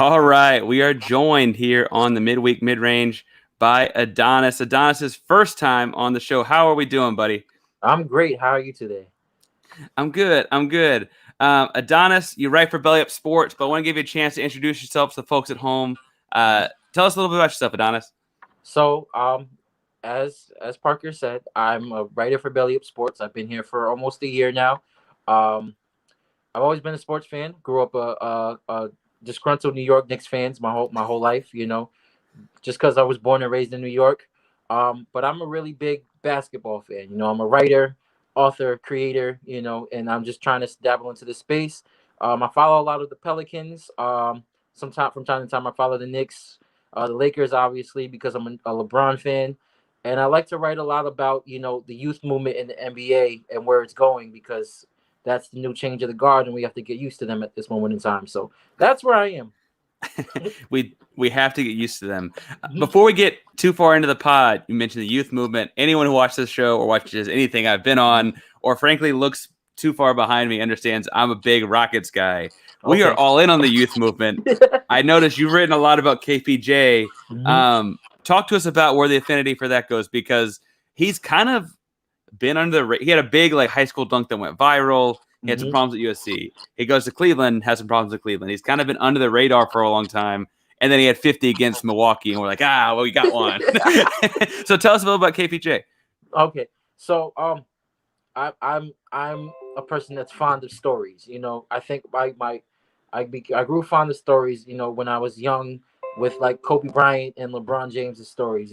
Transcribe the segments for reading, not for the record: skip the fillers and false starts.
All right, we are joined here on the Midweek Midrange by Adonis. Adonis's first time on the show. How are we doing, buddy? I'm great. How are you today? I'm good. Adonis, you write for Belly Up Sports, but I want to give you a chance to introduce yourself to the folks at home. Tell us a little bit about yourself, Adonis. So, as Parker said, I'm a writer for Belly Up Sports. I've been here for almost a year now. Um, I've always been a sports fan. Grew up a disgruntled New York Knicks fans my whole life. Just because I was born and raised in New York. But I'm a really big basketball fan. I'm a writer, author, creator. And I'm just trying to dabble into the space. I follow a lot of the Pelicans. Sometime from time to time, I follow the Knicks, the Lakers, obviously, because I'm a LeBron fan. And I like to write a lot about the youth movement in the NBA and where it's going because that's the new change of the guard, and we have to get used to them at this moment in time. So that's where I am. we have to get used to them. Before we get too far into the pod, you mentioned the youth movement. Anyone who watches this show or watches anything I've been on, or frankly looks too far behind me, understands I'm a big Rockets guy. We are all in on the youth movement. I noticed you've written a lot about KPJ. Talk to us about where the affinity for that goes, because he's kind of been under the. He had a big high school dunk that went viral. He had some problems at USC. He goes to Cleveland, has some problems at Cleveland. He's kind of been under the radar for a long time. And then he had 50 against Milwaukee, and we're like, well, we got one. So tell us a little about KPJ. Okay, so I'm a person that's fond of stories. I think I grew fond of stories. When I was young, with like Kobe Bryant and LeBron James' stories.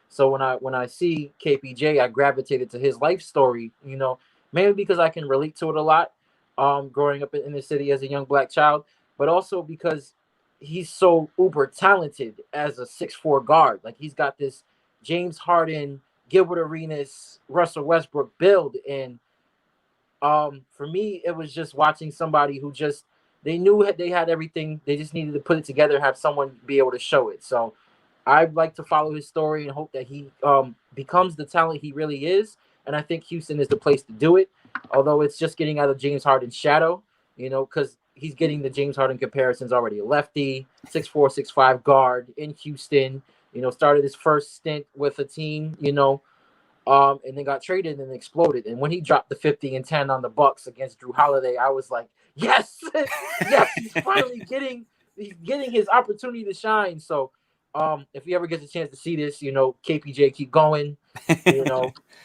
So when I see KPJ, I gravitated to his life story. Mainly because I can relate to it a lot. Growing up in the city as a young black child, but also because he's so uber talented as a 6'4" guard. Like he's got this James Harden, Gilbert Arenas, Russell Westbrook build, and for me, it was just watching somebody who just they knew they had everything. They just needed to put it together and have someone be able to show it. So I'd like to follow his story and hope that he becomes the talent he really is. And I think Houston is the place to do it. Although it's just getting out of James Harden's shadow, because he's getting the James Harden comparisons already. A lefty, 6'4", 6'5" guard in Houston. Started his first stint with a team, and then got traded and exploded. And when he dropped the 50 and 10 on the Bucks against Drew Holiday, I was like, yes, yes, he's finally getting his opportunity to shine. So if he ever gets a chance to see this, KPJ, keep going.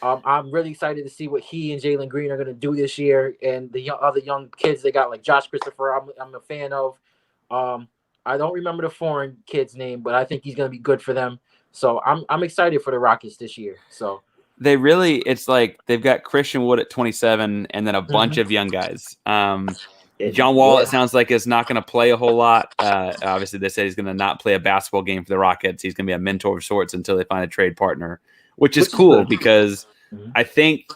I'm really excited to see what he and Jalen Green are going to do this year, and the other young kids they got, like Josh Christopher. I'm a fan of. I don't remember the foreign kid's name, but I think he's going to be good for them. So I'm excited for the Rockets this year. So it's like they've got Christian Wood at 27, and then a bunch of young guys. John Wall, it sounds like, is not going to play a whole lot. Obviously, they said he's going to not play a basketball game for the Rockets. He's going to be a mentor of sorts until they find a trade partner, which is cool because I think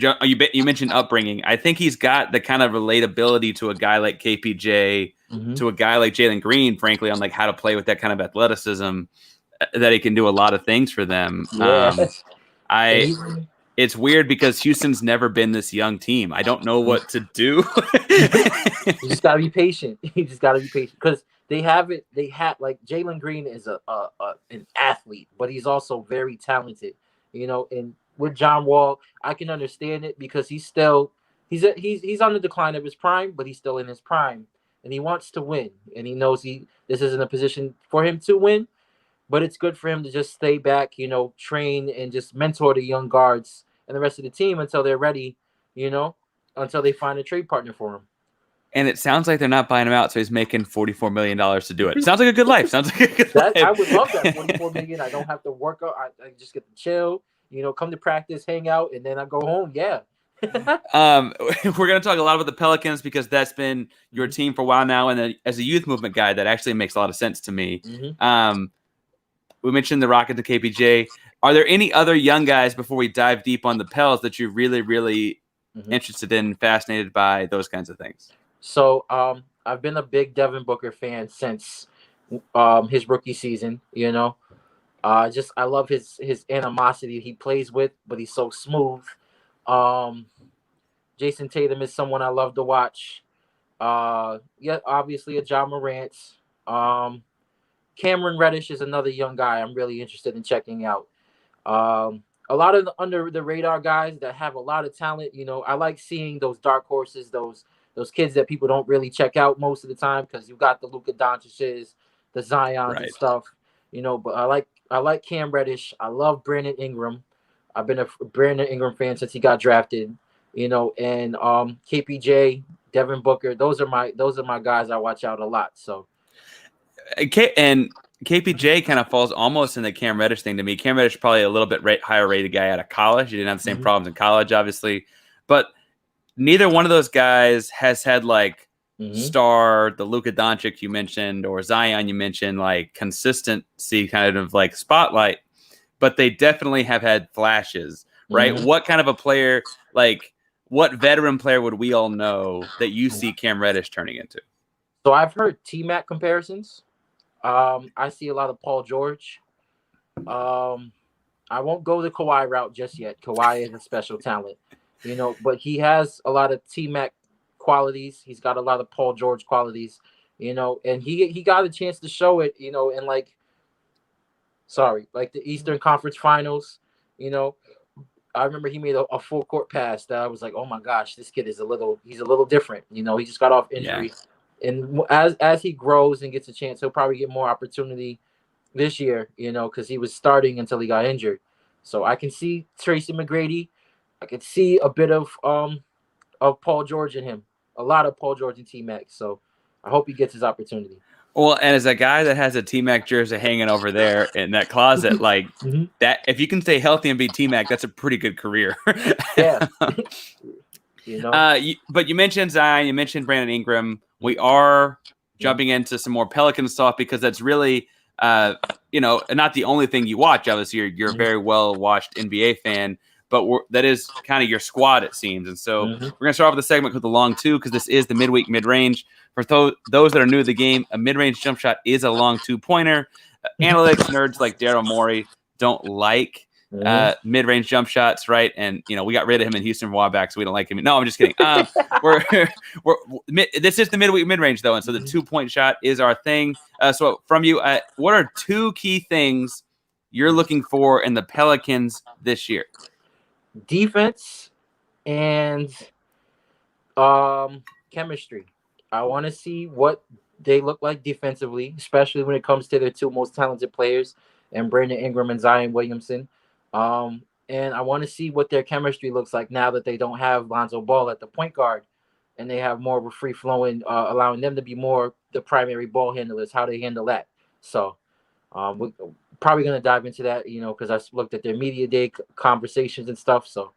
you mentioned upbringing. I think he's got the kind of relatability to a guy like KPJ, to a guy like Jalen Green, frankly, on like how to play with that kind of athleticism, that he can do a lot of things for them. It's weird because Houston's never been this young team. I don't know what to do. You just gotta be patient. You just gotta be patient because they have it. They have like Jalen Green is an athlete, but he's also very talented. And with John Wall, I can understand it because he's on the decline of his prime, but he's still in his prime, and he wants to win, and he knows this isn't a position for him to win. But it's good for him to just stay back, train and just mentor the young guards and the rest of the team until they're ready, until they find a trade partner for him. And it sounds like they're not buying him out, so he's making $44 million to do it. Sounds like a good life. Life. I would love that $44 million. I don't have to work out. I just get to chill, come to practice, hang out, and then I go home. Yeah. We're going to talk a lot about the Pelicans because that's been your team for a while now. And then as a youth movement guy, that actually makes a lot of sense to me. We mentioned the Rockets and KPJ. Are there any other young guys before we dive deep on the Pels that you're really, really interested in, fascinated by, those kinds of things? So I've been a big Devin Booker fan since his rookie season. I love his animosity he plays with, but he's so smooth. Jason Tatum is someone I love to watch. Yeah, obviously a John Morant. Um, Cameron Reddish is another young guy I'm really interested in checking out. A lot of the under the radar guys that have a lot of talent. I like seeing those dark horses, those kids that people don't really check out most of the time because you got the Luka Doncic's, the Zions and Right. stuff. But I like Cam Reddish. I love Brandon Ingram. I've been a Brandon Ingram fan since he got drafted. And KPJ, Devin Booker. Those are my guys I watch out a lot. So. And KPJ kind of falls almost in the Cam Reddish thing to me. Cam Reddish probably a little bit higher rated guy out of college. He didn't have the same problems in college, obviously, but neither one of those guys has had like the Luka Doncic you mentioned or Zion you mentioned, like consistency kind of like spotlight, but they definitely have had flashes, right? What kind of a player, like what veteran player would we all know that you see Cam Reddish turning into? So I've heard T-Mac comparisons. I see a lot of Paul George. I won't go the Kawhi route just yet. Kawhi is a special talent, but he has a lot of T-Mac qualities. He's got a lot of Paul George qualities, and he got a chance to show it, in like the Eastern Conference Finals. I remember he made a full court pass that I was like, oh my gosh, this kid he's a little different. He just got off injury. Yeah. And as he grows and gets a chance, he'll probably get more opportunity this year, because he was starting until he got injured. So I can see Tracy McGrady. I can see a bit of Paul George in him, a lot of Paul George and T-Mac. So I hope he gets his opportunity. Well, and as a guy that has a T-Mac jersey hanging over there in that closet, like that, if you can stay healthy and be T-Mac, that's a pretty good career. Yeah. But you mentioned Zion, you mentioned Brandon Ingram. We are jumping into some more Pelican stuff because that's really, not the only thing you watch. Obviously, you're a very well-watched NBA fan, but that is kind of your squad, it seems. And so we're going to start off with the segment with the long two because this is the midweek mid-range. For those that are new to the game, a mid-range jump shot is a long two-pointer. Analytics nerds like Daryl Morey don't like mid-range jump shots, right? And we got rid of him in Houston a while back, so we don't like him. No, I'm just kidding. This is the midweek mid-range though, and so the 2-point shot is our thing. So from you, what are two key things you're looking for in the Pelicans this year? Defense and chemistry. I want to see what they look like defensively, especially when it comes to their two most talented players, and Brandon Ingram and Zion Williamson. And I want to see what their chemistry looks like now that they don't have Lonzo Ball at the point guard, and they have more of a free flowing, allowing them to be more the primary ball handlers. How they handle that. So, we're probably gonna dive into that, because I looked at their media day conversations and stuff. So,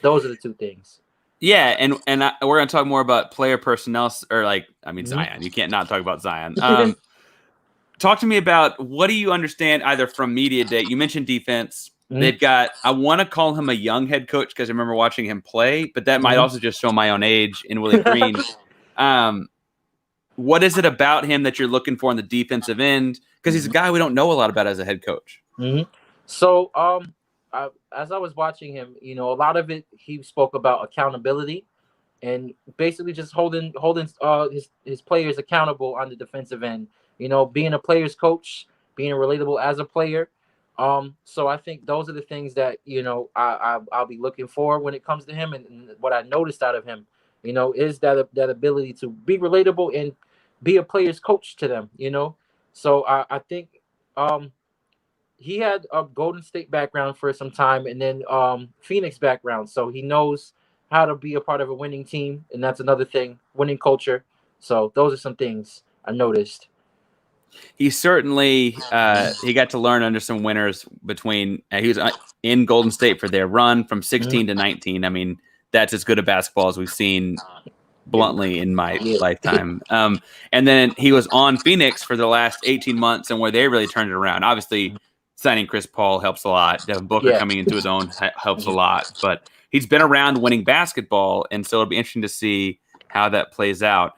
those are the two things. Yeah, and we're going to talk more about player personnel, or Zion. You can't not talk about Zion. Talk to me about what do you understand either from media day. You mentioned defense. They've got, I want to call him a young head coach because I remember watching him play, but that might also just show my own age in Willie Green. What is it about him that you're looking for on the defensive end? Because he's a guy we don't know a lot about as a head coach. So, as I was watching him, a lot of it, he spoke about accountability and basically just holding his players accountable on the defensive end. Being a player's coach, being relatable as a player. So I think those are the things that I'll be looking for when it comes to him, and what I noticed out of him, is that ability to be relatable and be a player's coach to them. So I think he had a Golden State background for some time, and then Phoenix background, so he knows how to be a part of a winning team, and that's another thing, winning culture. So those are some things I noticed. He certainly he got to learn under some winners between he was in Golden State for their run from 16 to 19. I mean, that's as good a basketball as we've seen bluntly in my lifetime. And then he was on Phoenix for the last 18 months and where they really turned it around. Obviously, signing Chris Paul helps a lot. Devin Booker coming into his own helps a lot. But he's been around winning basketball, and so it'll be interesting to see how that plays out.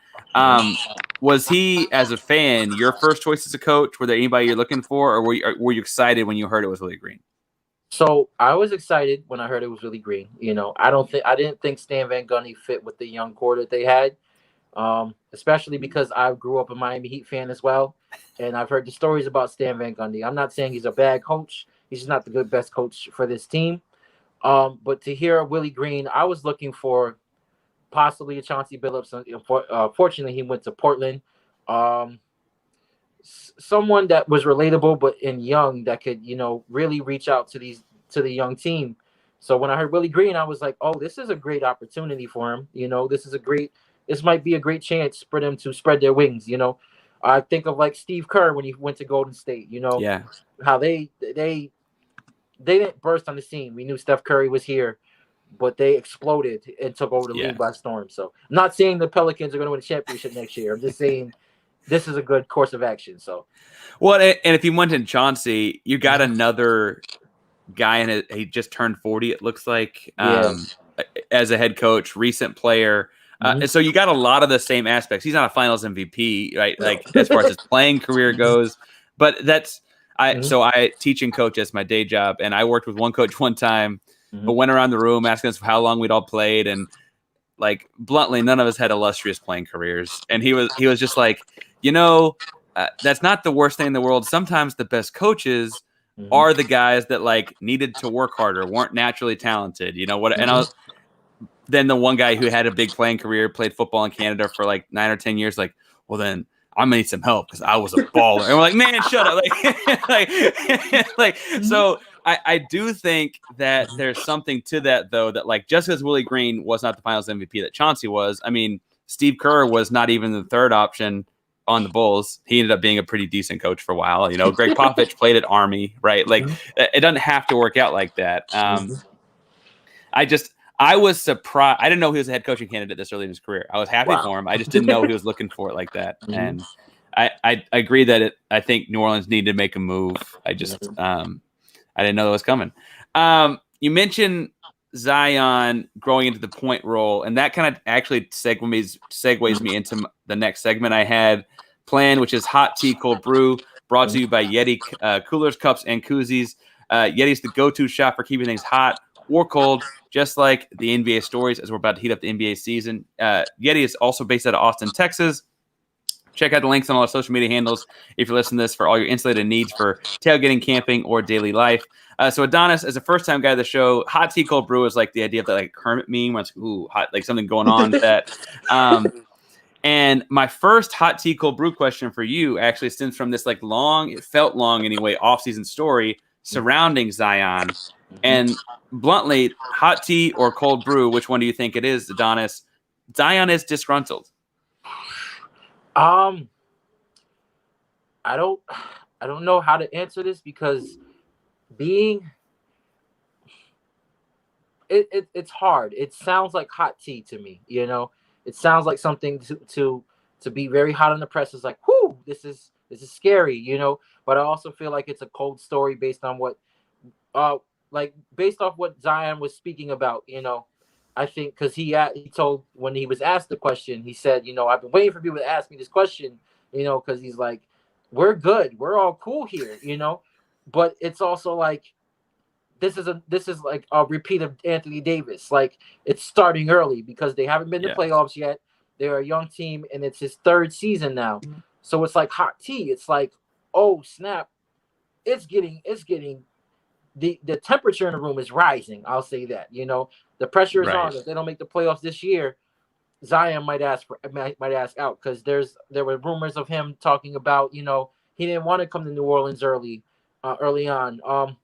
Was he, as a fan, your first choice as a coach? Were there anybody you're looking for, or were you excited when you heard it was Willie Green? So I was excited when I heard it was Willie Green. I didn't think Stan Van Gundy fit with the young core that they had. Especially because I grew up a Miami Heat fan as well, and I've heard the stories about Stan Van Gundy. I'm not saying he's a bad coach; he's just not the best coach for this team. But to hear Willie Green, I was looking for possibly a Chauncey Billups. Fortunately, he went to Portland. Um, Someone that was relatable but and young that could really reach out to the young team. So when I heard Willie Green, I was like, oh, this is a great opportunity for him. This might be a great chance for them to spread their wings. I think of like Steve Kerr when he went to Golden State. Yeah. How they didn't burst on the scene. We knew Steph Curry was here, but they exploded and took over the league by storm. So I'm not saying the Pelicans are going to win a championship next year. I'm just saying this is a good course of action. So, well, and if you mentioned Chauncey, you got another guy, and he just turned 40. It looks like as a head coach, recent player. And so you got a lot of the same aspects. He's not a Finals MVP, right? Like as far as his playing career goes, but so I teach and coach as my day job, and I worked with one coach one time, but went around the room asking us how long we'd all played, and like bluntly, none of us had illustrious playing careers, and he was just like, that's not the worst thing in the world. Sometimes the best coaches are the guys that like needed to work harder, weren't naturally talented, what? And then the one guy who had a big playing career, played football in Canada for like 9 or 10 years, like, well then I'm gonna need some help because I was a baller. And we're like, man, shut up. So I do think that there's something to that though, that like just as Willie Green was not the Finals MVP that Chauncey was, I mean, Steve Kerr was not even the third option on the Bulls. He ended up being a pretty decent coach for a while. Greg Popovich played at Army, right? Like it doesn't have to work out like that. I was surprised. I didn't know he was a head coaching candidate this early in his career. I was happy for him. I just didn't know he was looking for it like that. And I agree that I think New Orleans needed to make a move. I just I didn't know that was coming. You mentioned Zion growing into the point role, and that kind of actually segues me into the next segment I had planned, which is Hot Tea Cold Brew, brought to you by Yeti coolers, cups, and koozies. Yeti's the go-to shop for keeping things hot or cold, just like the NBA stories as we're about to heat up the NBA season. Yeti is also based out of Austin, Texas. Check out the links on all our social media handles if you're listening to this for all your insulated needs for tailgating, camping, or daily life. So Adonis, as a first-time guy of the show, Hot Tea Cold Brew is like the idea of that like Kermit meme where it's ooh, hot, like something going on with that. And my first Hot Tea Cold Brew question for you actually stems from this like it felt long anyway, off-season story surrounding Zion. And bluntly, hot tea or cold brew, which one do you think it is, Adonis? Zion is disgruntled. I don't know how to answer this because it's hard. It sounds like hot tea to me, It sounds like something to be very hot on the press. It's like, whoo, this is scary, But I also feel like it's a cold story based on what based off what Zion was speaking about, I think because he told when he was asked the question, he said, I've been waiting for people to ask me this question, because he's like, we're good, we're all cool here, but it's also like this is like a repeat of Anthony Davis. Like it's starting early because they haven't been to playoffs yet. They're a young team and it's his third season now. So it's like hot tea. It's like, oh snap, it's getting the temperature in the room is rising. I'll say that. The pressure is on. If they don't make the playoffs this year, Zion might ask out because there were rumors of him talking about he didn't want to come to New Orleans early on.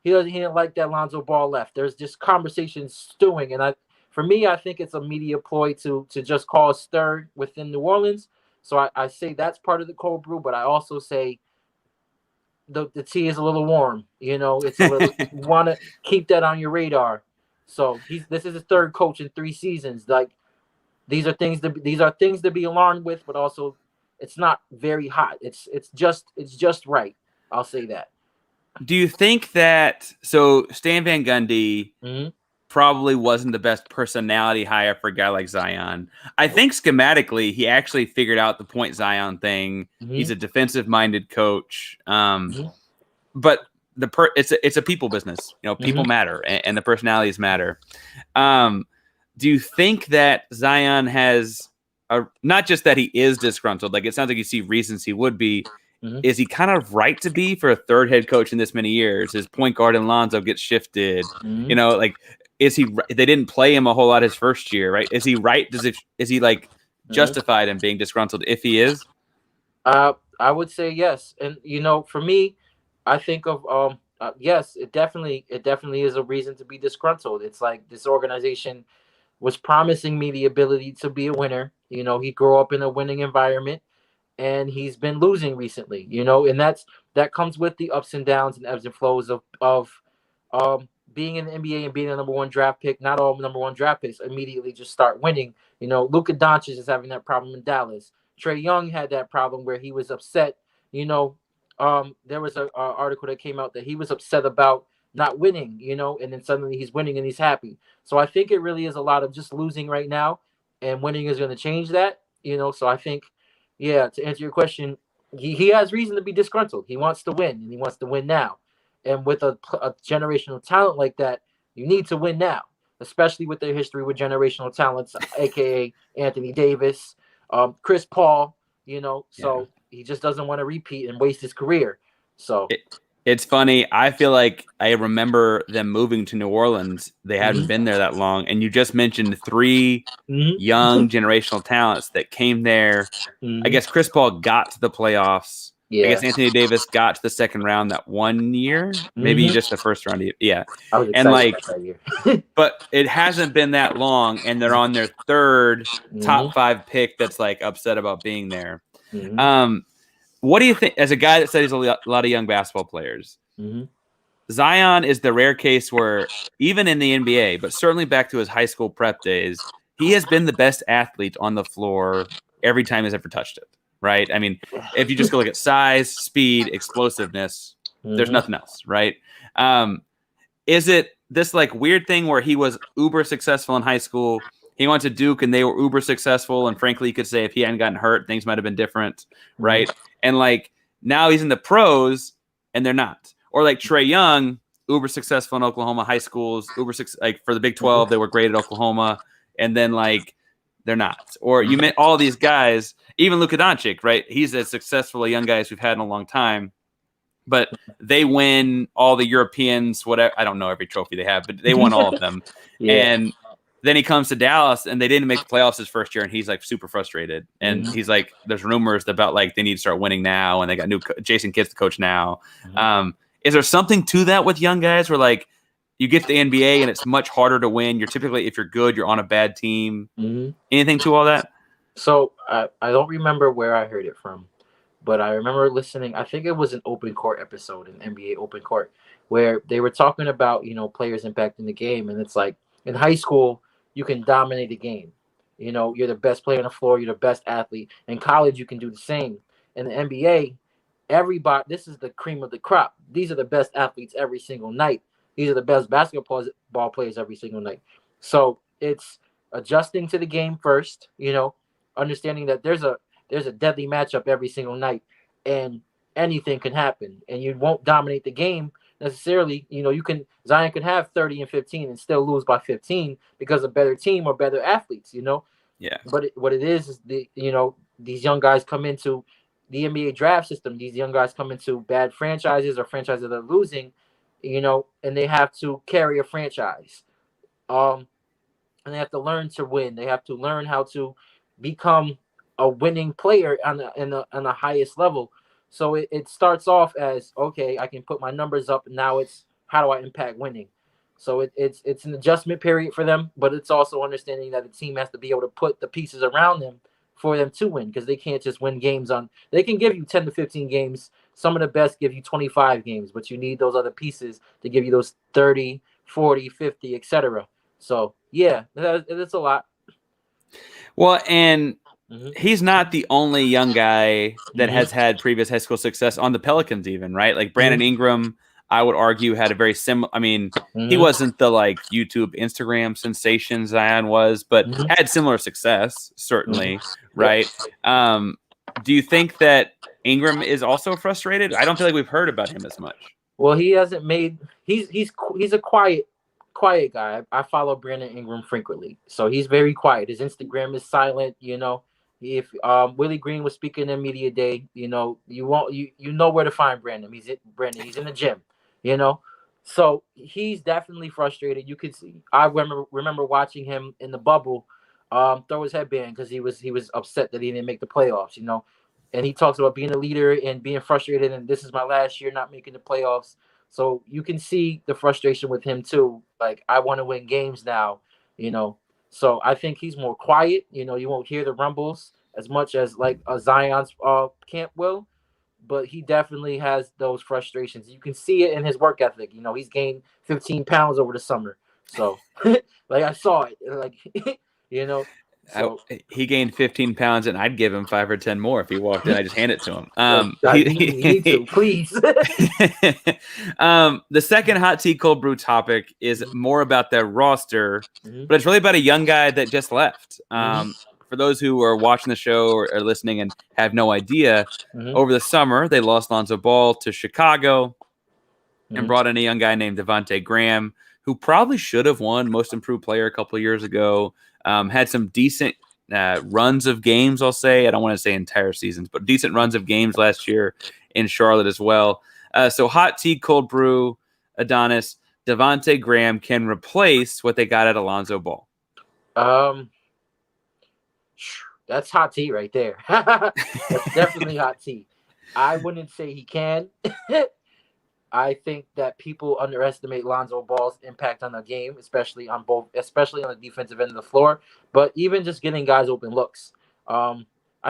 He didn't like that Lonzo Ball left. There's just conversation stewing, and for me I think it's a media ploy to just cause stir within New Orleans. So I say that's part of the cold brew, but I also say the tea is a little warm, it's a little you want to keep that on your radar. So this is his third coach in 3 seasons. Like these are things to be alarmed with, but also it's not very hot. It's just right. I'll say that. Do you think that Stan Van Gundy probably wasn't the best personality hire for a guy like Zion? I think schematically he actually figured out the point Zion thing. He's a defensive-minded coach, but it's a people business. People matter, and the personalities matter. Do you think that Zion has not just that he is disgruntled, like it sounds like you see reasons he would be. Mhm. Is he kind of right to be for a third head coach in this many years? His point guard in Lonzo gets shifted. Mhm. You know, like is he? They didn't play him a whole lot his first year, right? Is he right? Is he like justified in being disgruntled if he is? I would say yes, and for me, I think of yes, it definitely is a reason to be disgruntled. It's like this organization was promising me the ability to be a winner. He grew up in a winning environment, and he's been losing recently. And that comes with the ups and downs and ebbs and flows of being in the NBA and being a number one draft pick. Not all number one draft picks immediately just start winning. Luka Doncic is having that problem in Dallas. Trae Young had that problem where he was upset. There was a article that came out that he was upset about not winning. And then suddenly he's winning and he's happy. So I think it really is a lot of just losing right now, and winning is going to change that. So I think, yeah, to answer your question, he has reason to be disgruntled. He wants to win, and he wants to win now. And with a generational talent like that, you need to win now, especially with their history with generational talents, aka Anthony Davis, Chris Paul. So he just doesn't want to repeat and waste his career. So it's funny. I feel like I remember them moving to New Orleans. They hadn't been there that long, and you just mentioned three young generational talents that came there. I guess Chris Paul got to the playoffs. Yeah. I guess Anthony Davis got to the second round that 1 year, maybe just the first round. Yeah. I was excited And like, about that year. but it hasn't been that long, and they're on their third top 5 pick that's like upset about being there. What do you think, as a guy that studies a lot of young basketball players? Zion is the rare case where even in the NBA, but certainly back to his high school prep days, he has been the best athlete on the floor every time he's ever touched it, right? I mean, if you just go look at size, speed, explosiveness, there's nothing else, right? Is it this like weird thing where he was uber successful in high school, he went to Duke and they were uber successful, and frankly, you could say if he hadn't gotten hurt, things might have been different, right? And like now he's in the pros and they're not. Or like Trae Young, uber successful in Oklahoma high schools, like for the Big 12, they were great at Oklahoma, and then like they're not. Or you met all these guys, even Luka Doncic, right? He's as successful a young guy as we've had in a long time, but they win all the Europeans, whatever. I don't know every trophy they have, but they won all of them. And then he comes to Dallas and they didn't make the playoffs his first year, and he's like super frustrated. And he's like, there's rumors about like they need to start winning now, and they got new Jason Kidd's the coach now. Is there something to that with young guys where like you get to the NBA and it's much harder to win? You're typically, if you're good, you're on a bad team. Anything to all that? So I don't remember where I heard it from, but I remember listening. I think it was an Open Court episode, an NBA Open Court, where they were talking about players impacting the game, and it's like in high school you can dominate the game. You're the best player on the floor. You're the best athlete. In college, you can do the same. In the NBA, everybody, this is the cream of the crop. These are the best athletes every single night. These are the best basketball players every single night. So it's adjusting to the game first, understanding that there's a deadly matchup every single night, and anything can happen, and you won't dominate the game necessarily. Zion can have 30 and 15 and still lose by 15 because of better team or better athletes, Yeah. But what it is these young guys come into the NBA draft system. These young guys come into bad franchises or franchises that are losing, and they have to carry a franchise. And they have to learn to win. They have to learn how to become a winning player on the highest level. So it starts off as, okay, I can put my numbers up, and now it's how do I impact winning? So it's an adjustment period for them, but it's also understanding that the team has to be able to put the pieces around them for them to win, because they can't just win games they can give you 10 to 15 games. Some of the best give you 25 games, but you need those other pieces to give you those 30, 40, 50, etc. So yeah, it's a lot. Well, and he's not the only young guy that has had previous high school success on the Pelicans, even, right? Like Brandon Ingram, I would argue, had a very similar. I mean, he wasn't the like YouTube, Instagram sensation Zion was, but had similar success, certainly, right? Do you think that Ingram is also frustrated? I don't feel like we've heard about him as much. Well, he hasn't made. He's a quiet guy. I follow Brandon Ingram frequently, so he's very quiet. His Instagram is silent. If Willie Green was speaking in media day, you know, you know where to find Brandon. He's in the gym, you know. So he's definitely frustrated. You could see. I remember watching him in the bubble, throw his headband because he was upset that he didn't make the playoffs, you know. And he talks about being a leader and being frustrated. And this is my last year not making the playoffs. So you can see the frustration with him too. Like, I want to win games now, you know. So I think he's more quiet. You know, you won't hear the rumbles as much as like a Zion's camp will, but he definitely has those frustrations. You can see it in his work ethic. You know, he's gained 15 pounds over the summer. So like, I saw it. Like, you know. So he gained 15 pounds, and I'd give him 5 or 10 more if he walked in. I just hand it to him. you need to, please. The second hot tea cold brew topic is more about their roster, but it's really about a young guy that just left. For those who are watching the show or listening and have no idea, over the summer they lost Lonzo Ball to Chicago and brought in a young guy named Devontae Graham, who probably should have won Most Improved Player a couple of years ago. Had some decent runs of games, I'll say. I don't want to say entire seasons, but decent runs of games last year in Charlotte as well. So hot tea, cold brew, Adonis, Devontae Graham can replace what they got at Alonzo Ball. That's hot tea right there. That's definitely hot tea. I wouldn't say he can. I think that people underestimate Lonzo Ball's impact on the game, especially on the defensive end of the floor. But even just getting guys open looks, I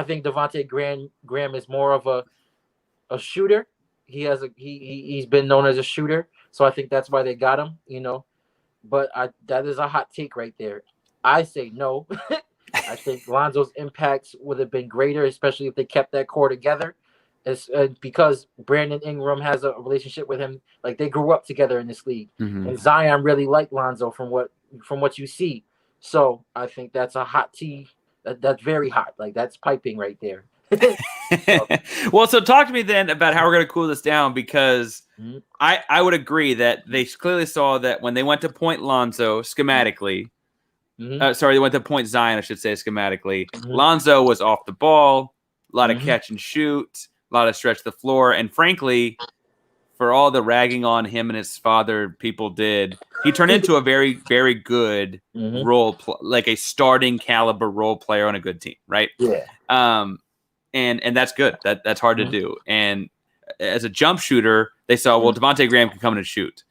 think Devontae Graham is more of a shooter. He's been known as a shooter, so I think that's why they got him. You know, but that is a hot take right there. I say no. I think Lonzo's impacts would have been greater, especially if they kept that core together. It's because Brandon Ingram has a relationship with him. Like, they grew up together in this league, and Zion really liked Lonzo from what you see. So I think that's a hot tea. That's very hot. Like, that's piping right there. Well, so talk to me then about how we're going to cool this down, because I would agree that they clearly saw that when they went to point Lonzo schematically. They went to point Zion, I should say, schematically. Lonzo was off the ball, a lot of catch and shoot, a lot of stretch the floor, and frankly, for all the ragging on him and his father people did, he turned into a very, very good like a starting caliber role player on a good team, right? Yeah. And that's good. That's hard to do. And as a jump shooter, they saw, well, Devontae Graham can come in and shoot.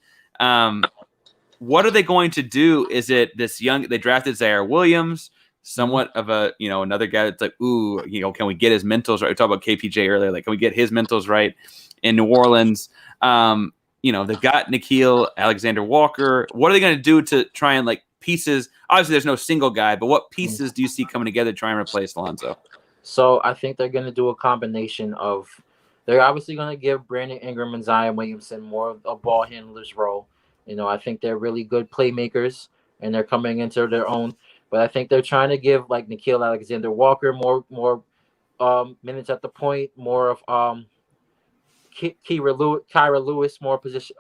What are they going to do? Is it this they drafted Zaire Williams, somewhat of a, another guy that's like, can we get his mentals right? We talked about KPJ earlier. Like, can we get his mentals right in New Orleans? They've got Nickeil Alexander-Walker. What are they going to do to try and, like, pieces? Obviously, there's no single guy, but what pieces do you see coming together to try and replace Lonzo? So I think they're going to do a combination of, they're obviously going to give Brandon Ingram and Zion Williamson more of a ball handler's role. I think they're really good playmakers, and they're coming into their own. But I think they're trying to give, like, Nickeil Alexander-Walker more minutes at the point, more of Kyra Lewis more position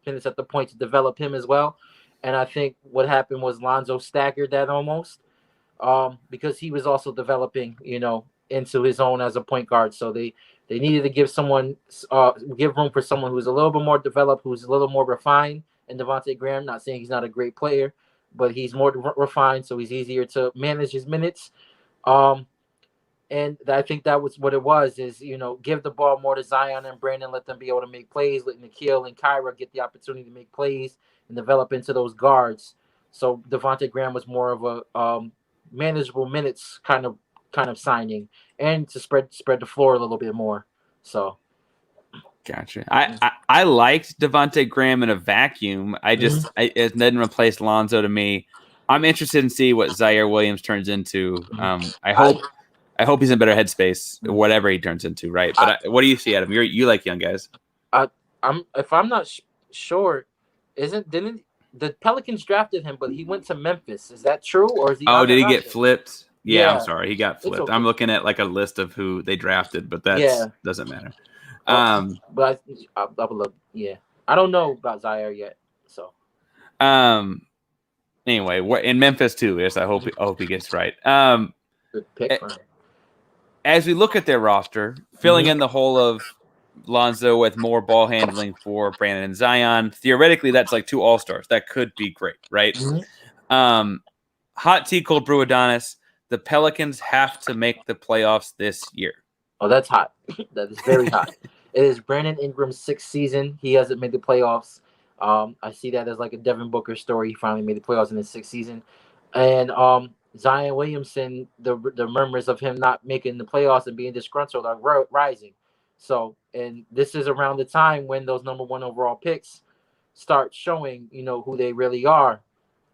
minutes at the point to develop him as well. And I think what happened was Lonzo staggered that almost because he was also developing, into his own as a point guard. So they needed to give room for someone who's a little bit more developed, who's a little more refined. And Devontae Graham, not saying he's not a great player, but he's more refined, so he's easier to manage his minutes. And I think that was what it was, is, give the ball more to Zion and Brandon, let them be able to make plays, let Nickeil and Kyra get the opportunity to make plays and develop into those guards. So Devontae Graham was more of a manageable minutes kind of signing, and to spread the floor a little bit more. So gotcha. I liked Devontae Graham in a vacuum. It didn't replace Lonzo to me. I'm interested in see what Zaire Williams turns into. I hope he's in better headspace, whatever he turns into, right? But what do you see, Adam? You like young guys. If I'm not sure, didn't the Pelicans drafted him, but he went to Memphis? Is that true, or is he? Oh, did he get flipped? Yeah, I'm sorry, he got flipped. Okay. I'm looking at like a list of who they drafted, but that doesn't matter. But I would look. Yeah, I don't know about Zaire yet. So, anyway, in Memphis too. Yes, I hope he gets right. Good pick for him. as we look at their roster, filling in the hole of Lonzo with more ball handling for Brandon and Zion, theoretically, that's like 2 all-stars. That could be great, right? Hot tea, cold brew, Adonis. The Pelicans have to make the playoffs this year. Oh, that's hot. That is very hot. It is Brandon Ingram's 6th season. He hasn't made the playoffs. I see that as like a Devin Booker story. He finally made the playoffs in his 6th season. And Zion Williamson, the murmurs of him not making the playoffs and being disgruntled are rising. So, and this is around the time when those number 1 overall picks start showing, who they really are.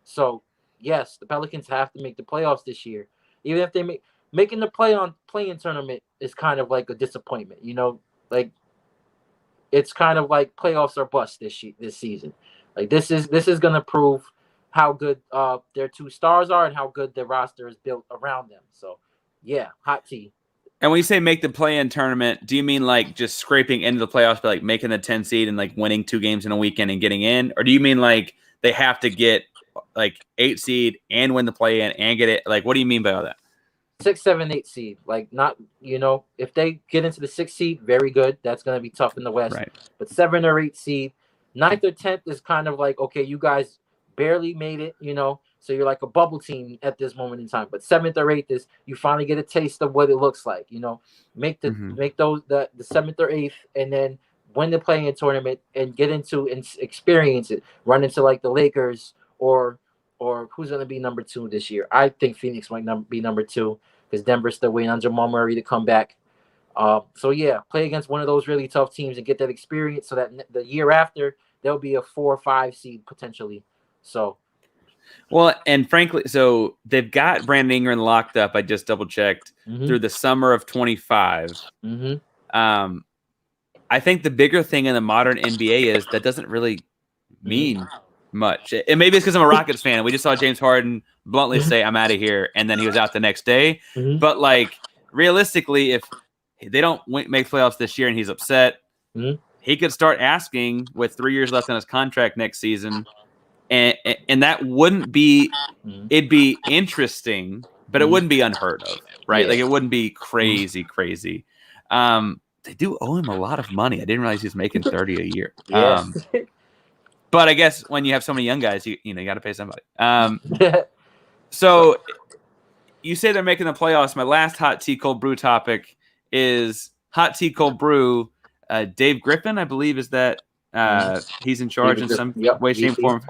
So, yes, the Pelicans have to make the playoffs this year. Even if they making the play-in tournament is kind of like a disappointment, like it's kind of like playoffs are bust this season. Like this is gonna prove how good their 2 stars are and how good their roster is built around them. So yeah, hot tea. And when you say make the play-in tournament, do you mean like just scraping into the playoffs by like making the 10 seed and like winning 2 games in a weekend and getting in? Or do you mean like they have to get like 8 seed and win the play-in and get it? Like, what do you mean by all that? 6, 7, 8 seed. Like not, if they get into the 6th seed, very good. That's going to be tough in the West. Right. But 7 or 8 seed, 9th or 10th is kind of like, okay, you guys barely made it, so you're like a bubble team at this moment in time. But 7th or 8th is you finally get a taste of what it looks like, make those the 7th or 8th and then win the play-in tournament and get into and experience it. Run into like the Lakers or who's going to be number 2 this year. I think Phoenix might be number 2 because Denver's still waiting on Jamal Murray to come back. So yeah, play against one of those really tough teams and get that experience so that the year after there'll be a 4 or 5 seed potentially. So, well, and frankly, so they've got Brandon Ingram locked up. I just double checked through the summer of 25. I think the bigger thing in the modern NBA is that doesn't really mean much. And maybe it's because I'm a Rockets fan. And we just saw James Harden bluntly say, "I'm out of here," and then he was out the next day. But like realistically, if they don't make playoffs this year and he's upset, he could start asking with 3 years left on his contract next season. And that wouldn't be, it'd be interesting, but it wouldn't be unheard of, right? Like it wouldn't be crazy. They do owe him a lot of money. I didn't realize he was making 30 a year. But I guess when you have so many young guys, you got to pay somebody. So you say they're making the playoffs. My last hot tea cold brew topic is hot tea cold brew. Dave Griffin, I believe, is that he's in charge in some way, shape, form.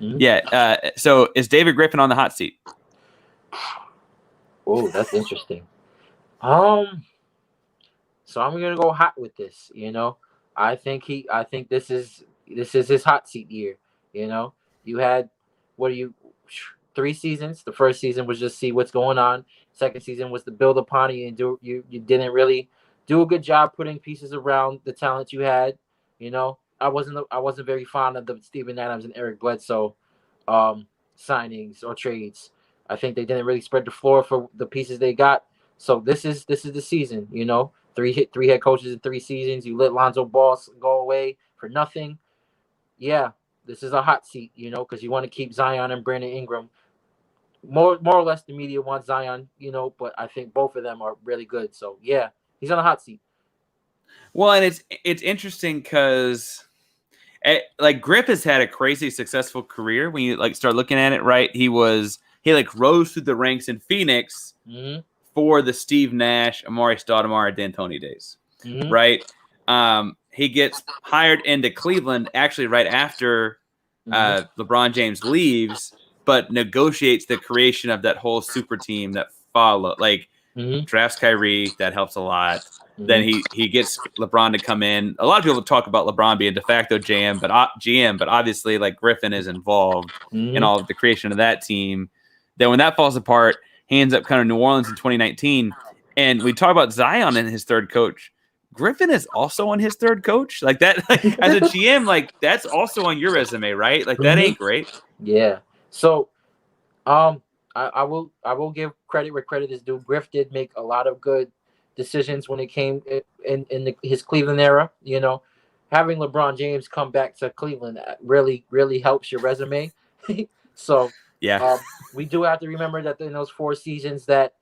Yeah. So is David Griffin on the hot seat? Oh, that's interesting. So I'm gonna go hot with this. I think this is his hot seat year. You had 3 seasons. The first season was just see what's going on. Second season was to build upon it, and you didn't really do a good job putting pieces around the talent you had. I wasn't very fond of the Steven Adams and Eric Bledsoe signings or trades. I think they didn't really spread the floor for the pieces they got. So this is the season. 3 head coaches in 3 seasons. You let Lonzo Ball go away for nothing. Yeah, this is a hot seat. Because you want to keep Zion and Brandon Ingram. More or less, the media wants Zion. But I think both of them are really good. So yeah, he's on a hot seat. Well, and it's interesting because like Griff has had a crazy successful career when you like start looking at it, right? He rose through the ranks in Phoenix for the Steve Nash, Amari Stoudemire, D'Antoni days, right? He gets hired into Cleveland actually right after LeBron James leaves, but negotiates the creation of that whole super team that followed. Like drafts Kyrie, that helps a lot. Then he gets LeBron to come in. A lot of people talk about LeBron being de facto GM, but obviously like Griffin is involved in all of the creation of that team. Then when that falls apart, he ends up kind of New Orleans in 2019. And we talk about Zion and his third coach. Griffin is also on his third coach. Like that, like, as a GM, like that's also on your resume, right? Like that ain't great. Yeah. So, I will give credit where credit is due. Griff did make a lot of good decisions when it came in his Cleveland era. Having LeBron James come back to Cleveland really, really helps your resume. So yeah, we do have to remember that in those 4 seasons that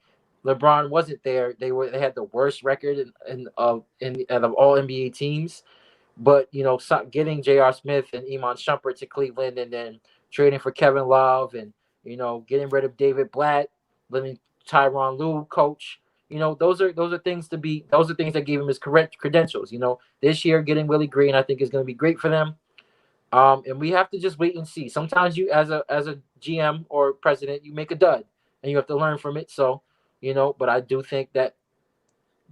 LeBron wasn't there, they had the worst record out of all NBA teams. But getting J.R. Smith and Iman Shumpert to Cleveland, and then trading for Kevin Love, and getting rid of David Blatt, letting Tyronn Lue coach. Those are things that gave him his correct credentials. This year getting Willie Green, I think, is going to be great for them. And we have to just wait and see. Sometimes you, as a GM or president, you make a dud, and you have to learn from it. So, but I do think that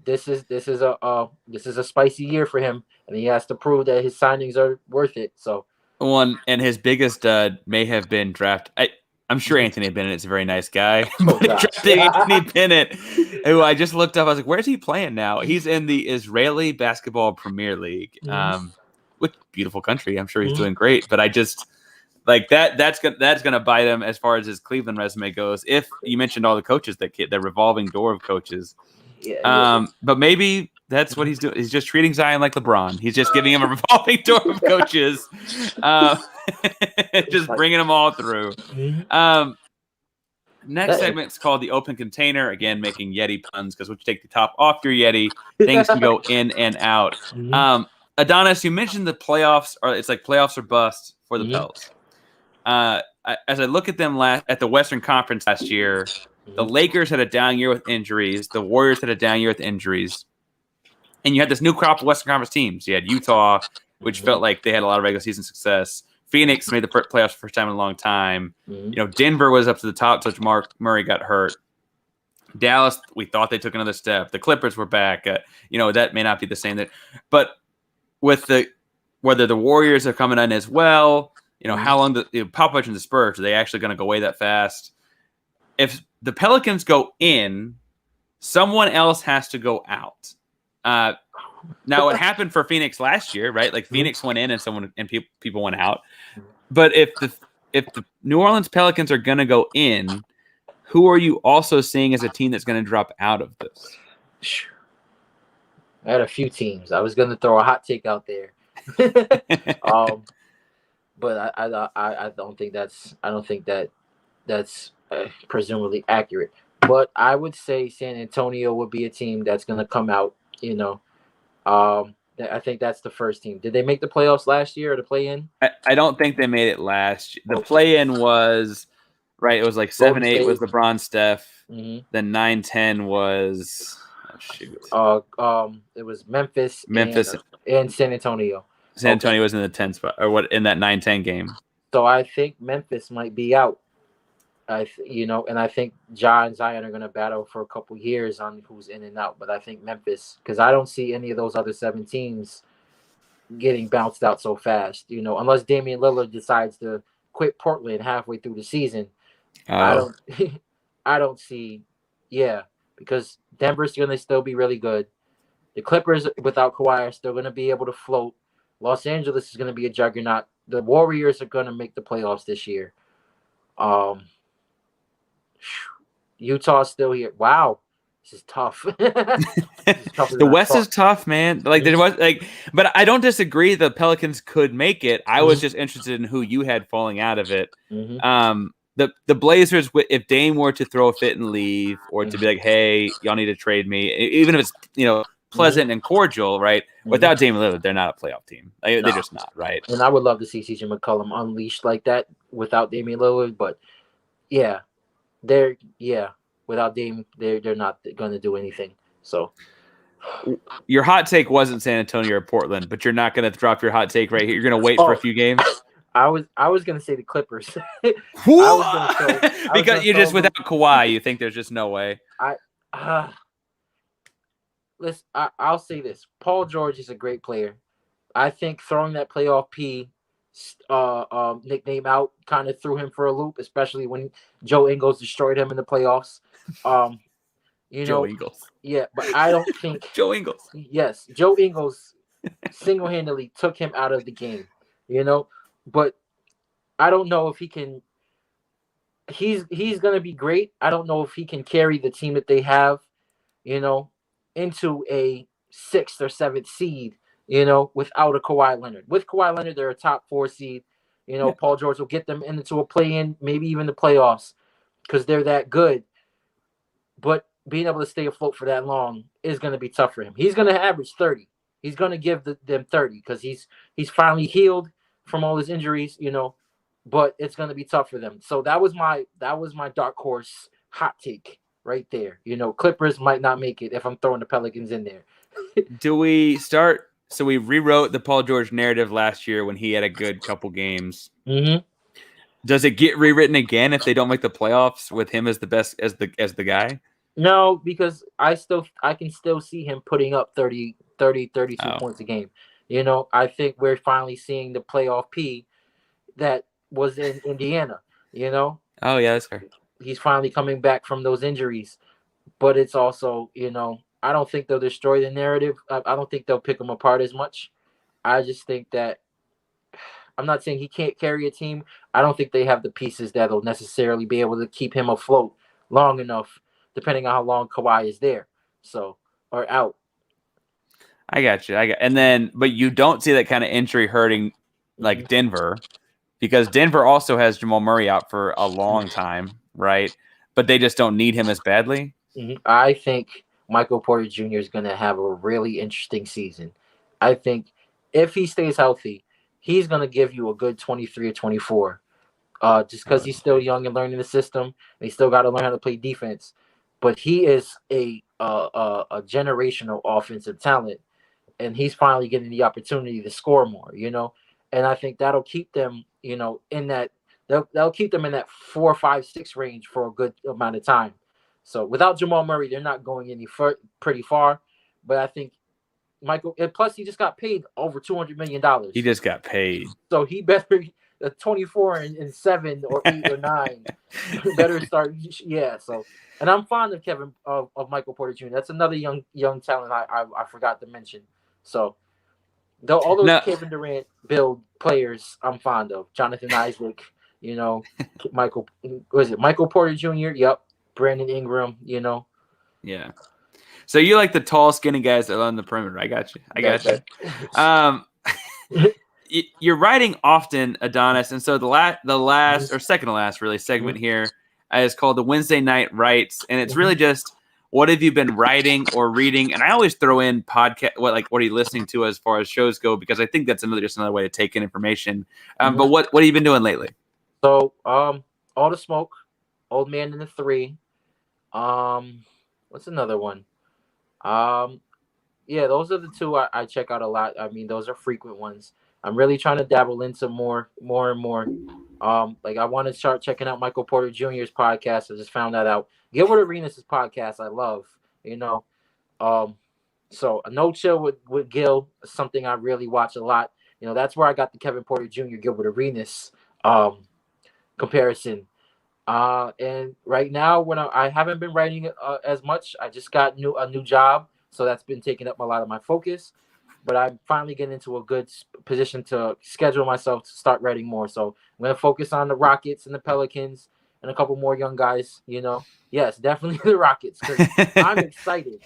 this is a spicy year for him, and he has to prove that his signings are worth it. So and his biggest dud may have been draft. I'm sure Anthony Bennett is a very nice guy. Oh, drafting Anthony Bennett, who I just looked up, I was like, where's he playing now? He's in the Israeli Basketball Premier League. With beautiful country. I'm sure he's doing great, but I just like that's gonna bite him as far as his Cleveland resume goes. If you mentioned all the coaches the revolving door of coaches. But maybe that's what he's doing. He's just treating Zion like LeBron. He's just giving him a revolving door of coaches, just bringing them all through. Next segment's called the open container. Again, making Yeti puns, because once you take the top off your Yeti, things can go in and out. Adonis, you mentioned the playoffs it's like playoffs or bust for the Pels. As I look at them at the Western Conference last year, the Lakers had a down year with injuries. The Warriors had a down year with injuries. And you had this new crop of Western Conference teams. You had Utah, which felt like they had a lot of regular season success. Phoenix made the playoffs for the first time in a long time. Denver was up to the top until Jamal Murray got hurt. Dallas, we thought they took another step. The Clippers were back. That may not be the same. But with whether the Warriors are coming in as well, how long Popovich and the Spurs, are they actually going to go away that fast? If the Pelicans go in, someone else has to go out. Now, it happened for Phoenix last year, right? Like Phoenix went in and people went out. But if the New Orleans Pelicans are going to go in, who are you also seeing as a team that's going to drop out of this? I had a few teams. I was going to throw a hot take out there, but I don't think that's presumably accurate. But I would say San Antonio would be a team that's going to come out. I think that's the first team. Did they make the playoffs last year or the play-in? I don't think they made it last year. The play-in was right. It was like 7-8 was LeBron, Steph. Then 9-10 was it was Memphis, and San Antonio. San Antonio was in the 10 spot, or what, in that 9-10 game. So I think Memphis might be out. And I think Ja and Zion are going to battle for a couple years on who's in and out. But I think Memphis, because I don't see any of those other 7 teams getting bounced out so fast. Unless Damian Lillard decides to quit Portland halfway through the season. I don't see. Yeah, because Denver's going to still be really good. The Clippers without Kawhi are still going to be able to float. Los Angeles is going to be a juggernaut. The Warriors are going to make the playoffs this year. Utah's still here. Wow, this is tough. The West is tough, man. But I don't disagree. The Pelicans could make it. I was just interested in who you had falling out of it. The Blazers, if Dame were to throw a fit and leave, or to be like, hey, y'all need to trade me, even if it's pleasant and cordial, right? Without Dame Lillard, they're not a playoff team. They're just not, right? And I would love to see CJ McCollum unleashed like that without Damian Lillard, but yeah. Without Dame, they're not going to do anything. So, your hot take wasn't San Antonio or Portland, but you're not going to drop your hot take right here. You're going to wait for a few games. I was going to say the Clippers. Because you're just without Kawhi, you think there's just no way. I'll say this: Paul George is a great player. I think throwing that playoff P nickname out kind of threw him for a loop, especially when Joe Ingles destroyed him in the playoffs. Joe Ingles. Yeah, but I don't think Joe Ingles. Yes, Joe Ingles single-handedly took him out of the game. But I don't know if he can. He's gonna be great. I don't know if he can carry the team that they have, into a 6th or 7th seed. Without a Kawhi Leonard. With Kawhi Leonard, they're a top 4 seed. Paul George will get them into a play-in, maybe even the playoffs, because they're that good. But being able to stay afloat for that long is going to be tough for him. He's going to average 30. He's going to give them 30 because he's finally healed from all his injuries, but it's going to be tough for them. So that was my dark horse hot take right there. Clippers might not make it if I'm throwing the Pelicans in there. Do we start? So we rewrote the Paul George narrative last year when he had a good couple games. Mm-hmm. Does it get rewritten again if they don't make the playoffs with him as the best as the guy? No, because I can still see him putting up 32 points a game. I think we're finally seeing the playoff P that was in Indiana. Oh yeah, that's fair. He's finally coming back from those injuries, but it's also I don't think they'll destroy the narrative. I don't think they'll pick him apart as much. I just think that I'm not saying he can't carry a team. I don't think they have the pieces that'll necessarily be able to keep him afloat long enough, depending on how long Kawhi is there, or out. I got you. But you don't see that kind of injury hurting like Denver, because Denver also has Jamal Murray out for a long time, right? But they just don't need him as badly. Mm-hmm. I think Michael Porter Jr. is going to have a really interesting season. I think if he stays healthy, he's going to give you a good 23 or 24. Just because he's still young and learning the system, and he still got to learn how to play defense. But he is a generational offensive talent, and he's finally getting the opportunity to score more. And I think that'll keep them, in that that'll keep them in that 4, 5, 6 range for a good amount of time. So without Jamal Murray, they're not going any pretty far. But I think Michael, and plus he just got paid over $200 million. He just got paid, so he better 24 and 7 or 8 or 9 better start. Yeah. So, and I'm fond of of Michael Porter Jr. That's another young talent I forgot to mention. So, all those Kevin Durant build players I'm fond of. Jonathan Isaac, Michael Porter Jr. Yep. Brandon Ingram, Yeah. So you like the tall, skinny guys that are on the perimeter. I got you. You're writing often, Adonis, and so the last or second to last really segment here is called the Wednesday Night Writes, and it's really just what have you been writing or reading, and I always throw in podcast. What are you listening to as far as shows go, because I think that's another way to take in information. But what have you been doing lately? So All the Smoke, Old Man in the Three. What's another one? Yeah, those are the two I check out a lot. I mean, those are frequent ones. I'm really trying to dabble into more and more. I want to start checking out Michael Porter Jr.'s podcast. I just found that out. Gilbert Arenas' podcast I love, So a No Chill with Gil is something I really watch a lot. That's where I got the Kevin Porter Jr. Gilbert Arenas comparison. And right now, when I haven't been writing as much, I just got a new job, so that's been taking up a lot of my focus. But I'm finally getting into a good position to schedule myself to start writing more. So I'm going to focus on the Rockets and the Pelicans and a couple more young guys. Yes, definitely the Rockets, because I'm excited.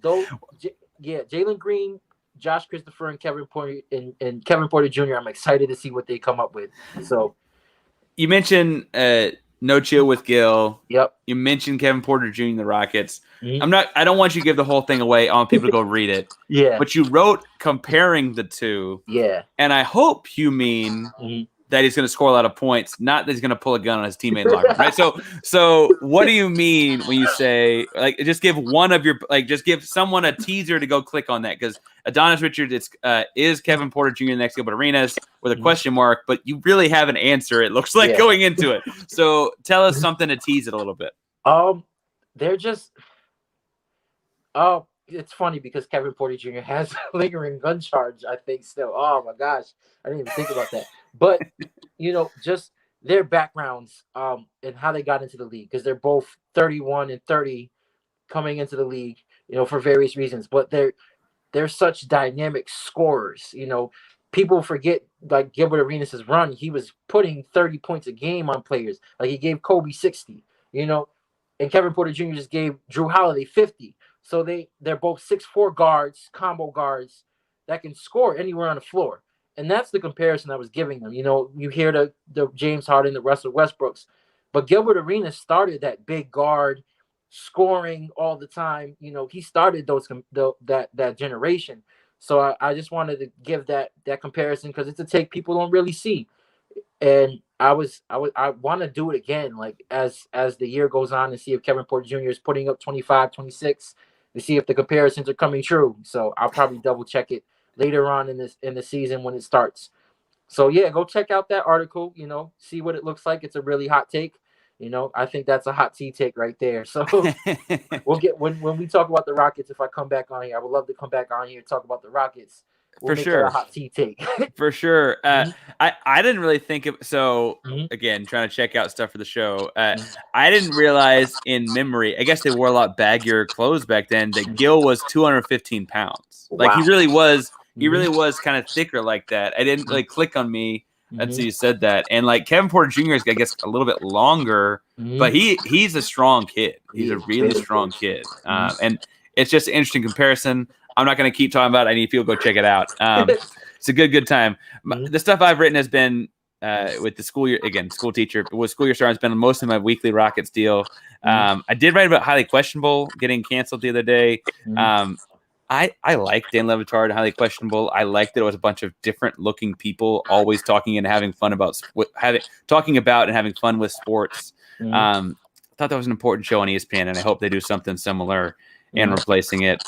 Jalen Green, Josh Christopher, and Kevin Porter Jr. I'm excited to see what they come up with. So you mentioned No Chill with Gil. Yep. You mentioned Kevin Porter Jr. and the Rockets. Mm-hmm. I don't want you to give the whole thing away. I want people to go read it. Yeah. But you wrote comparing the two. Yeah. And I hope you mean that he's going to score a lot of points, not that he's going to pull a gun on his teammate in the locker room, right? So what do you mean when you say, just give just give someone a teaser to go click on that? Because Adonis Richards is Kevin Porter Jr. next Gilbert Arenas with a question mark, but you really have an answer, it looks like, going into it. So tell us something to tease it a little bit. They're just it's funny because Kevin Porter Jr. has a lingering gun charge, I think, still. Oh my gosh, I didn't even think about that. But just their backgrounds and how they got into the league, because they're both 31 and 30 coming into the league, for various reasons. But they're such dynamic scorers. People forget, like Gilbert Arenas' run, he was putting 30 points a game on players. Like he gave Kobe 60, and Kevin Porter Jr. just gave Drew Holiday 50. So they're both 6'4" guards, combo guards that can score anywhere on the floor. And that's the comparison I was giving them. You hear the James Harden, the Russell Westbrooks, but Gilbert Arenas started that big guard, scoring all the time. You know, he started that generation. So I just wanted to give that comparison because it's a take people don't really see. And I want to do it again, like as the year goes on, and see if Kevin Porter Jr. is putting up 25, 26, to see if the comparisons are coming true. So I'll probably double check it later on in the season when it starts. So yeah, go check out that article. You know, see what it looks like. It's a really hot take. You know, I think that's a hot tea take right there. So we'll get when we talk about the Rockets. If I come back on here, I would love to come back on here and talk about the Rockets. We'll For make sure. that a hot tea take. For sure. Mhm. I didn't really think of, so Mhm. again, trying to check out stuff for the show. I didn't realize in memory, I guess they wore a lot baggier clothes back then, that Gil was 215 pounds. Like he Wow. really was, Mhm. kind of thicker like that. I didn't really click on me until Mhm. you said that. And like Kevin Porter Jr. is, I guess, a little bit longer, but Mhm. he's a strong kid. He's He a is really big. strong kid. Mhm. And it's just an interesting comparison. I'm not going to keep talking about it. I need people to go check it out. It's a good time. Mhm. The stuff I've written has been with the school year, again, school teacher, with school year starting, it's been most of my weekly Rockets deal. I did write about Highly Questionable getting canceled the other day. Mhm. I like Dan Le Batard and Highly Questionable. I liked that it was a bunch of different looking people always talking and having fun about talking about and having fun with sports. Mhm. I thought that was an important show on ESPN, and I hope they do something similar in Mhm. replacing it.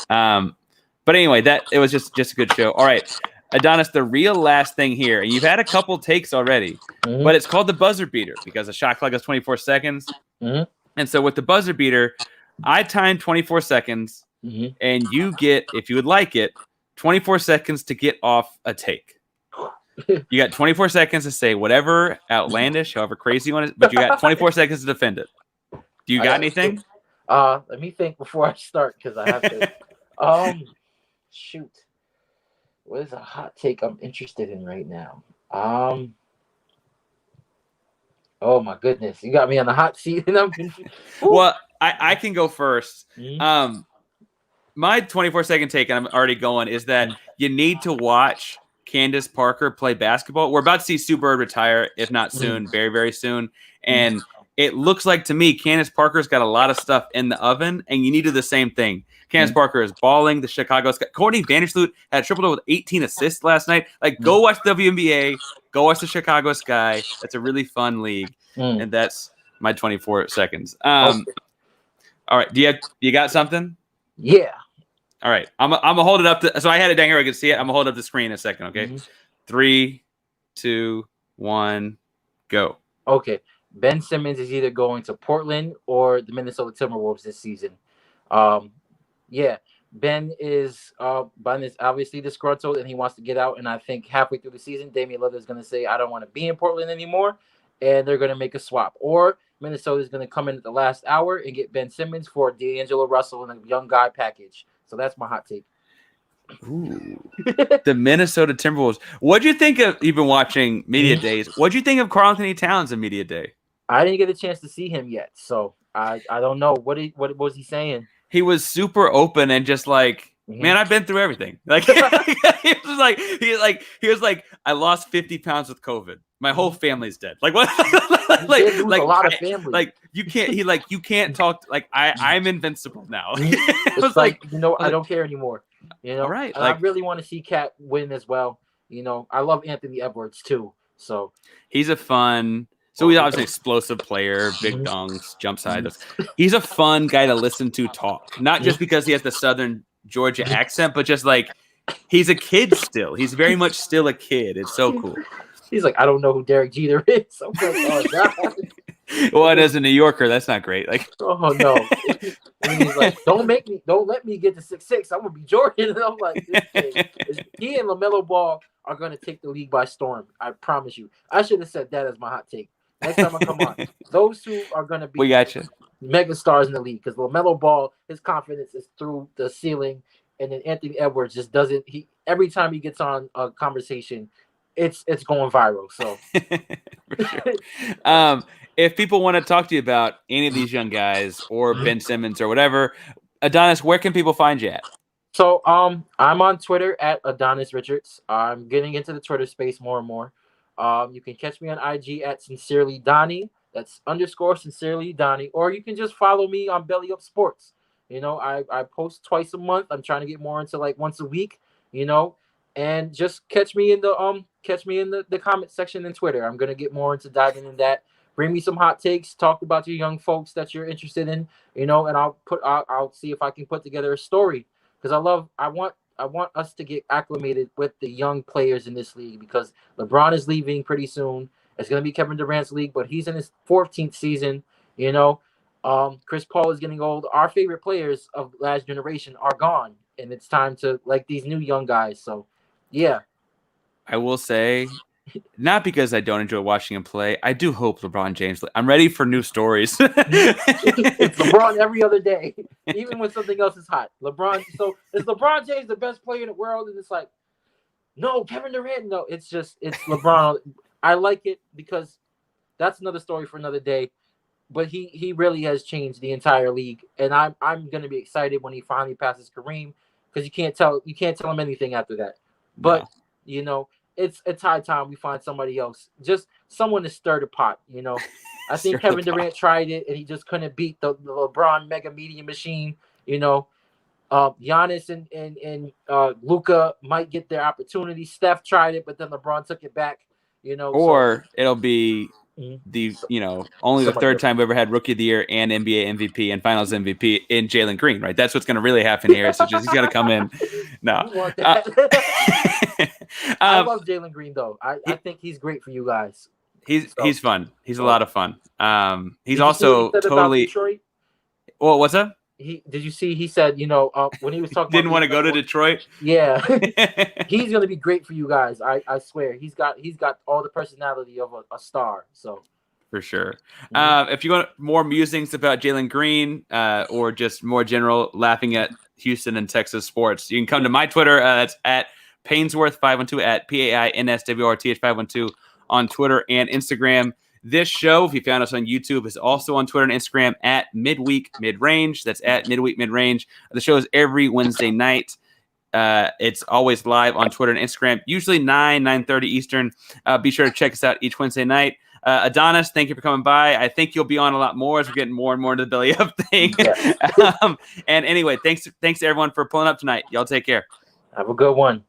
But anyway, that it was just a good show. All right, Adonis, the real last thing here, and you've had a couple takes already, Mhm. but it's called the buzzer beater because the shot clock is 24 seconds. Mhm. And so with the buzzer beater, I time 24 seconds, Mhm. and you get, if you would like it, 24 seconds to get off a take. You got 24 seconds to say whatever outlandish, however crazy you want it, but you got 24 seconds to defend it. Do you I got gotta anything? think. Let me think before I start because I have to. Shoot. What is a hot take I'm interested in right now? Oh my goodness, you got me on the hot seat, and I'm confused. Well, I can go first. Mm-hmm. My 24-second take, and I'm already going, is that you need to watch Candace Parker play basketball. We're about to see Sue Bird retire, if not soon, very, very soon. And it looks like to me, Candace Parker's got a lot of stuff in the oven, and you need to do the same thing. Candace Parker is balling. The Chicago Sky. Courtney Vandersloot had a triple-double with 18 assists last night. Like, go watch WNBA. Go watch the Chicago Sky. That's a really fun league. And that's my 24 seconds. Okay. All right. You got something? Yeah. All right. I'm gonna hold it up so I had it down here. I can see it. I'm gonna hold up the screen in a second. Okay. Mm-hmm. 3, 2, 1, go. Okay. Ben Simmons is either going to Portland or the Minnesota Timberwolves this season. Yeah. Ben is obviously disgruntled and he wants to get out. And I think halfway through the season, Damian Lillard is going to say, I don't want to be in Portland anymore. And they're going to make a swap. Or Minnesota is going to come in at the last hour and get Ben Simmons for D'Angelo Russell and a young guy package. So that's my hot take. Ooh. The Minnesota Timberwolves. What'd you think of, you've been watching Media Days, what'd you think of Karl Anthony Towns in Media Day? I didn't get a chance to see him yet. So I don't know. What was he saying? He was super open and just like, man, I've been through everything. Like he was like, I lost 50 pounds with COVID. My whole family's dead. Like what? like a lot of family. Like you can't talk. Like I'm invincible now. It was like I don't care anymore. All right. And I really want to see Cat win as well. I love Anthony Edwards too. So he's a fun. So he's obviously an explosive player, big dunks, jump side. He's a fun guy to listen to talk. Not just because he has the Southern Georgia accent, but just like he's a kid still. He's very much still a kid. It's so cool. He's like, I don't know who Derek Jeter is. I'm like, oh God. Well, as a New Yorker, that's not great. Like, oh no. And he's like, don't let me get to 6'6". I'm gonna be Jordan. And I'm like, he and LaMelo Ball are gonna take the league by storm. I promise you. I should have said that as my hot take. Next time I come on, those two are gonna be mega stars in the league because LaMelo Ball, his confidence is through the ceiling, and then Anthony Edwards just doesn't. He every time he gets on a conversation, it's going viral. So, for sure. If people want to talk to you about any of these young guys or Ben Simmons or whatever, Adonis, where can people find you at? So, I'm on Twitter at Adonis Richards. I'm getting into the Twitter space more and more. You can catch me on IG at Sincerely Donnie. That's _sincerely Donnie. Or you can just follow me on Belly Up Sports. I post twice a month. I'm trying to get more into like once a week, and just catch me in the comment section in Twitter. I'm gonna get more into diving in that. Bring me some hot takes. Talk about your young folks that you're interested in, and I'll see if I can put together a story because I want us to get acclimated with the young players in this league because LeBron is leaving pretty soon. It's gonna be Kevin Durant's league, but he's in his 14th season. Chris Paul is getting old. Our favorite players of last generation are gone, and it's time to like these new young guys. So, yeah. I will say, not because I don't enjoy watching him play. I do hope LeBron James. I'm ready for new stories. It's LeBron every other day, even when something else is hot. LeBron. So is LeBron James the best player in the world? And it's like, no, Kevin Durant. No, it's LeBron. I like it because that's another story for another day. But he really has changed the entire league, and I'm gonna be excited when he finally passes Kareem because you can't tell him anything after that. But it's high time we find somebody else, just someone to stir the pot. I think Kevin Durant tried it and he just couldn't beat the LeBron mega media machine. Giannis and Luka might get their opportunity. Steph tried it, but then LeBron took it back. Or it'll be only the third time we ever had Rookie of the Year and NBA MVP and Finals MVP in Jalen Green, right? That's what's going to really happen here. So he's got to come in. No, I love Jalen Green though. I think he's great for you guys. He's fun. He's a lot of fun. He's also totally. Well, what's up? Did you see? He said, when he was talking, didn't want to go to Detroit. Yeah, he's gonna be great for you guys. I swear, he's got all the personality of a star. So for sure. If you want more musings about Jalen Green, or just more general laughing at Houston and Texas sports, you can come to my Twitter. That's at Painsworth512 at PAINSWRTH512 on Twitter and Instagram. This show, if you found us on YouTube, is also on Twitter and Instagram at Midweek Midrange. That's at Midweek Midrange. The show is every Wednesday night. It's always live on Twitter and Instagram, usually 9:30 Eastern. Be sure to check us out each Wednesday night. Adonis, thank you for coming by. I think you'll be on a lot more as we're getting more and more into the belly up thing. Yes. And anyway, thanks to everyone for pulling up tonight. Y'all take care. Have a good one.